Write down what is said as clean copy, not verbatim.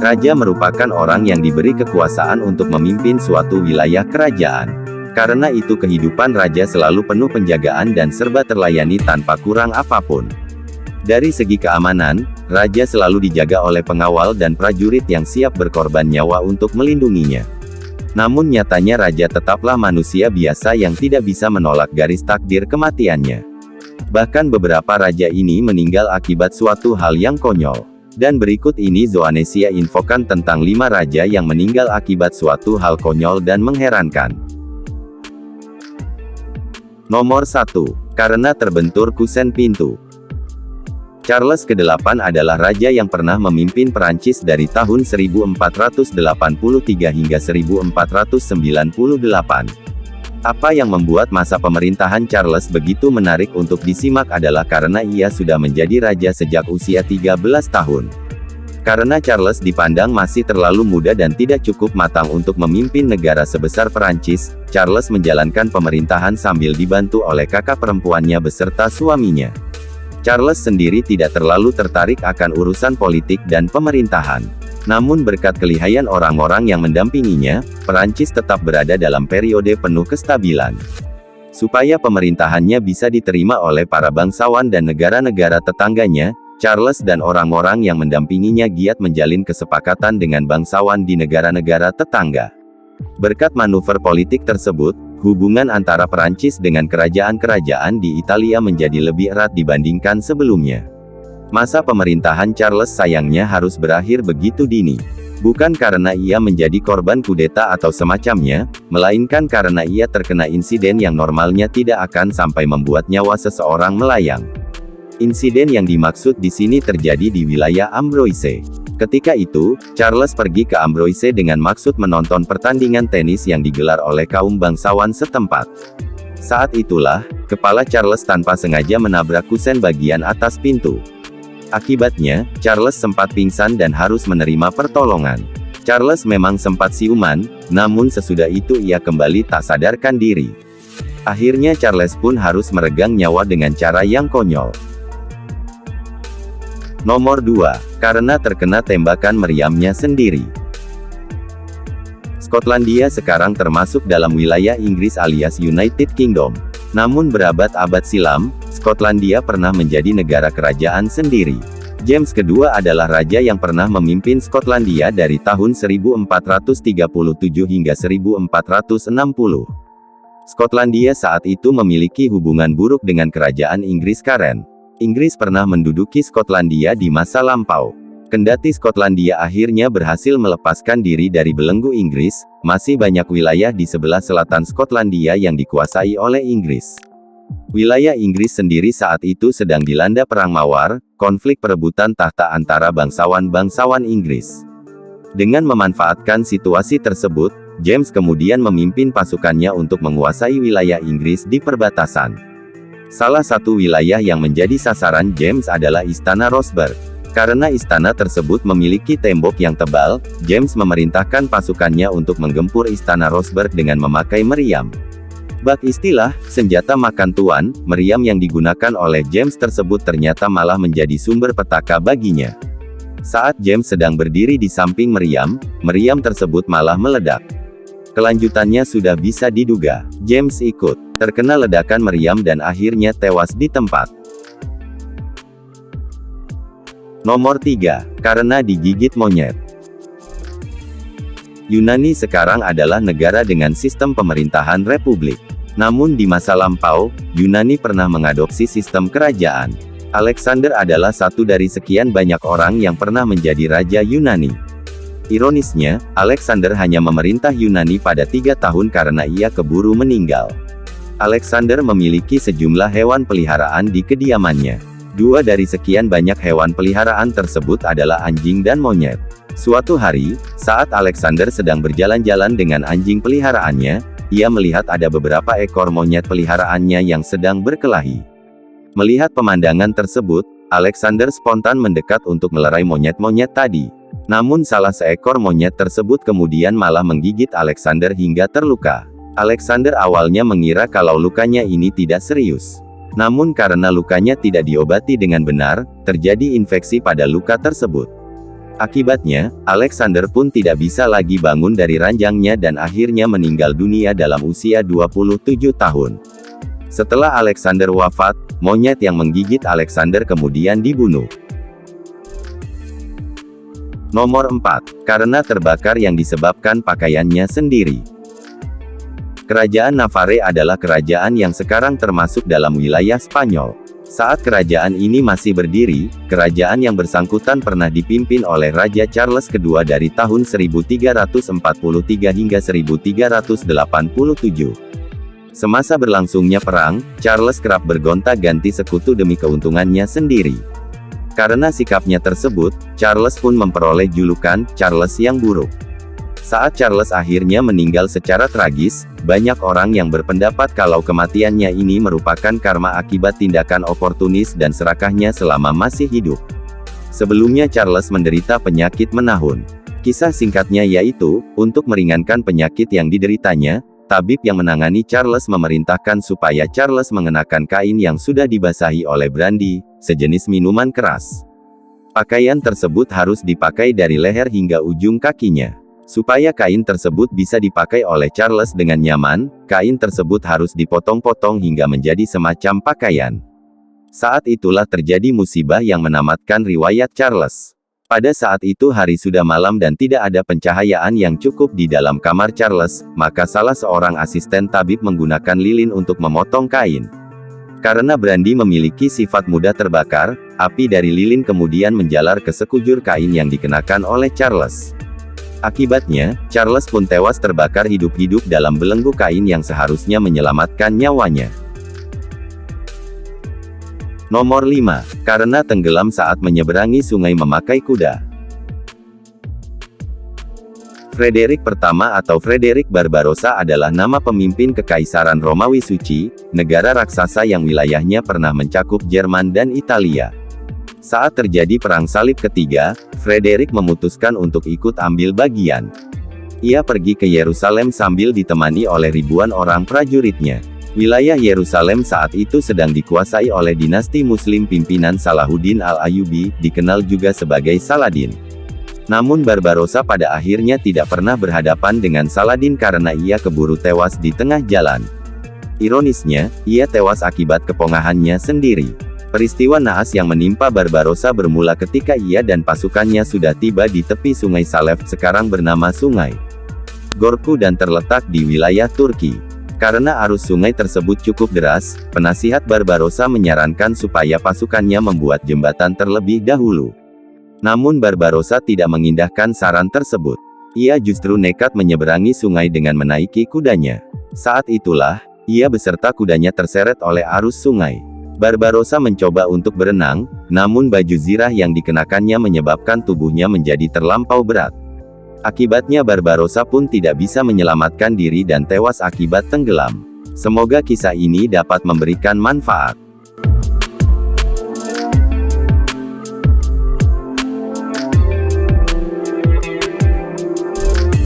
Raja merupakan orang yang diberi kekuasaan untuk memimpin suatu wilayah kerajaan. Karena itu kehidupan raja selalu penuh penjagaan dan serba terlayani tanpa kurang apapun. Dari segi keamanan, raja selalu dijaga oleh pengawal dan prajurit yang siap berkorban nyawa untuk melindunginya. Namun nyatanya raja tetaplah manusia biasa yang tidak bisa menolak garis takdir kematiannya. Bahkan beberapa raja ini meninggal akibat suatu hal yang konyol. Dan berikut ini Zoanesia infokan tentang 5 raja yang meninggal akibat suatu hal konyol dan mengherankan. Nomor 1. Karena terbentur kusen pintu. Charles ke-8 adalah raja yang pernah memimpin Perancis dari tahun 1483 hingga 1498. Apa yang membuat masa pemerintahan Charles begitu menarik untuk disimak adalah karena ia sudah menjadi raja sejak usia 13 tahun. Karena Charles dipandang masih terlalu muda dan tidak cukup matang untuk memimpin negara sebesar Perancis, Charles menjalankan pemerintahan sambil dibantu oleh kakak perempuannya beserta suaminya. Charles sendiri tidak terlalu tertarik akan urusan politik dan pemerintahan. Namun berkat kelihayan orang-orang yang mendampinginya, Perancis tetap berada dalam periode penuh kestabilan. Supaya pemerintahannya bisa diterima oleh para bangsawan dan negara-negara tetangganya, Charles dan orang-orang yang mendampinginya giat menjalin kesepakatan dengan bangsawan di negara-negara tetangga. Berkat manuver politik tersebut, hubungan antara Perancis dengan kerajaan-kerajaan di Italia menjadi lebih erat dibandingkan sebelumnya. Masa pemerintahan Charles sayangnya harus berakhir begitu dini. Bukan karena ia menjadi korban kudeta atau semacamnya, melainkan karena ia terkena insiden yang normalnya tidak akan sampai membuat nyawa seseorang melayang. Insiden yang dimaksud di sini terjadi di wilayah Amboise. Ketika itu, Charles pergi ke Amboise dengan maksud menonton pertandingan tenis yang digelar oleh kaum bangsawan setempat. Saat itulah, kepala Charles tanpa sengaja menabrak kusen bagian atas pintu. Akibatnya, Charles sempat pingsan dan harus menerima pertolongan. Charles memang sempat siuman, namun sesudah itu ia kembali tak sadarkan diri. Akhirnya Charles pun harus meregang nyawa dengan cara yang konyol. Nomor 2. Karena terkena tembakan meriamnya sendiri. Skotlandia sekarang termasuk dalam wilayah Inggris alias United Kingdom. Namun berabad-abad silam, Skotlandia pernah menjadi negara kerajaan sendiri. James kedua adalah raja yang pernah memimpin Skotlandia dari tahun 1437 hingga 1460. Skotlandia saat itu memiliki hubungan buruk dengan kerajaan Inggris Karen. Inggris pernah menduduki Skotlandia di masa lampau. Kendati Skotlandia akhirnya berhasil melepaskan diri dari belenggu Inggris, masih banyak wilayah di sebelah selatan Skotlandia yang dikuasai oleh Inggris. Wilayah Inggris sendiri saat itu sedang dilanda perang mawar, konflik perebutan tahta antara bangsawan-bangsawan Inggris. Dengan memanfaatkan situasi tersebut, James kemudian memimpin pasukannya untuk menguasai wilayah Inggris di perbatasan. Salah satu wilayah yang menjadi sasaran James adalah Istana Rosberg. Karena istana tersebut memiliki tembok yang tebal, James memerintahkan pasukannya untuk menggempur Istana Rosberg dengan memakai meriam. Bak istilah, senjata makan tuan, meriam yang digunakan oleh James tersebut ternyata malah menjadi sumber petaka baginya. Saat James sedang berdiri di samping meriam, meriam tersebut malah meledak. Kelanjutannya sudah bisa diduga. James ikut terkena ledakan meriam dan akhirnya tewas di tempat. Nomor 3. Karena digigit monyet. Yunani sekarang adalah negara dengan sistem pemerintahan republik. Namun di masa lampau, Yunani pernah mengadopsi sistem kerajaan. Alexander adalah satu dari sekian banyak orang yang pernah menjadi raja Yunani. Ironisnya, Alexander hanya memerintah Yunani pada 3 tahun karena ia keburu meninggal. Alexander memiliki sejumlah hewan peliharaan di kediamannya. 2 dari sekian banyak hewan peliharaan tersebut adalah anjing dan monyet. Suatu hari, saat Alexander sedang berjalan-jalan dengan anjing peliharaannya, ia melihat ada beberapa ekor monyet peliharaannya yang sedang berkelahi. Melihat pemandangan tersebut, Alexander spontan mendekat untuk melerai monyet-monyet tadi. Namun salah seekor monyet tersebut kemudian malah menggigit Alexander hingga terluka. Alexander awalnya mengira kalau lukanya ini tidak serius. Namun karena lukanya tidak diobati dengan benar, terjadi infeksi pada luka tersebut. Akibatnya, Alexander pun tidak bisa lagi bangun dari ranjangnya dan akhirnya meninggal dunia dalam usia 27 tahun. Setelah Alexander wafat, monyet yang menggigit Alexander kemudian dibunuh. Nomor 4. Karena terbakar yang disebabkan pakaiannya sendiri. Kerajaan Navarre adalah kerajaan yang sekarang termasuk dalam wilayah Spanyol. Saat kerajaan ini masih berdiri, kerajaan yang bersangkutan pernah dipimpin oleh Raja Charles II dari tahun 1343 hingga 1387. Semasa berlangsungnya perang, Charles kerap bergonta-ganti sekutu demi keuntungannya sendiri. Karena sikapnya tersebut, Charles pun memperoleh julukan Charles yang buruk. Saat Charles akhirnya meninggal secara tragis, banyak orang yang berpendapat kalau kematiannya ini merupakan karma akibat tindakan oportunis dan serakahnya selama masih hidup. Sebelumnya Charles menderita penyakit menahun. Kisah singkatnya yaitu, untuk meringankan penyakit yang dideritanya, tabib yang menangani Charles memerintahkan supaya Charles mengenakan kain yang sudah dibasahi oleh brandy, sejenis minuman keras. Pakaian tersebut harus dipakai dari leher hingga ujung kakinya. Supaya kain tersebut bisa dipakai oleh Charles dengan nyaman, kain tersebut harus dipotong-potong hingga menjadi semacam pakaian. Saat itulah terjadi musibah yang menamatkan riwayat Charles. Pada saat itu hari sudah malam dan tidak ada pencahayaan yang cukup di dalam kamar Charles, maka salah seorang asisten tabib menggunakan lilin untuk memotong kain. Karena brandy memiliki sifat mudah terbakar, api dari lilin kemudian menjalar ke sekujur kain yang dikenakan oleh Charles. Akibatnya, Charles pun tewas terbakar hidup-hidup dalam belenggu kain yang seharusnya menyelamatkan nyawanya. Nomor 5. Karena tenggelam saat menyeberangi sungai memakai kuda. Frederick pertama atau Frederick Barbarossa adalah nama pemimpin Kekaisaran Romawi Suci, negara raksasa yang wilayahnya pernah mencakup Jerman dan Italia. Saat terjadi Perang Salib Ketiga, Frederick memutuskan untuk ikut ambil bagian. Ia pergi ke Yerusalem sambil ditemani oleh ribuan orang prajuritnya. Wilayah Yerusalem saat itu sedang dikuasai oleh dinasti Muslim pimpinan Salahuddin Al-Ayyubi, dikenal juga sebagai Saladin. Namun Barbarossa pada akhirnya tidak pernah berhadapan dengan Saladin karena ia keburu tewas di tengah jalan. Ironisnya, ia tewas akibat kepongahannya sendiri. Peristiwa naas yang menimpa Barbarossa bermula ketika ia dan pasukannya sudah tiba di tepi sungai Salef, sekarang bernama Sungai Gorku dan terletak di wilayah Turki. Karena arus sungai tersebut cukup deras, penasihat Barbarossa menyarankan supaya pasukannya membuat jembatan terlebih dahulu. Namun Barbarossa tidak mengindahkan saran tersebut. Ia justru nekat menyeberangi sungai dengan menaiki kudanya. Saat itulah, ia beserta kudanya terseret oleh arus sungai. Barbarossa mencoba untuk berenang, namun baju zirah yang dikenakannya menyebabkan tubuhnya menjadi terlampau berat. Akibatnya Barbarossa pun tidak bisa menyelamatkan diri dan tewas akibat tenggelam. Semoga kisah ini dapat memberikan manfaat.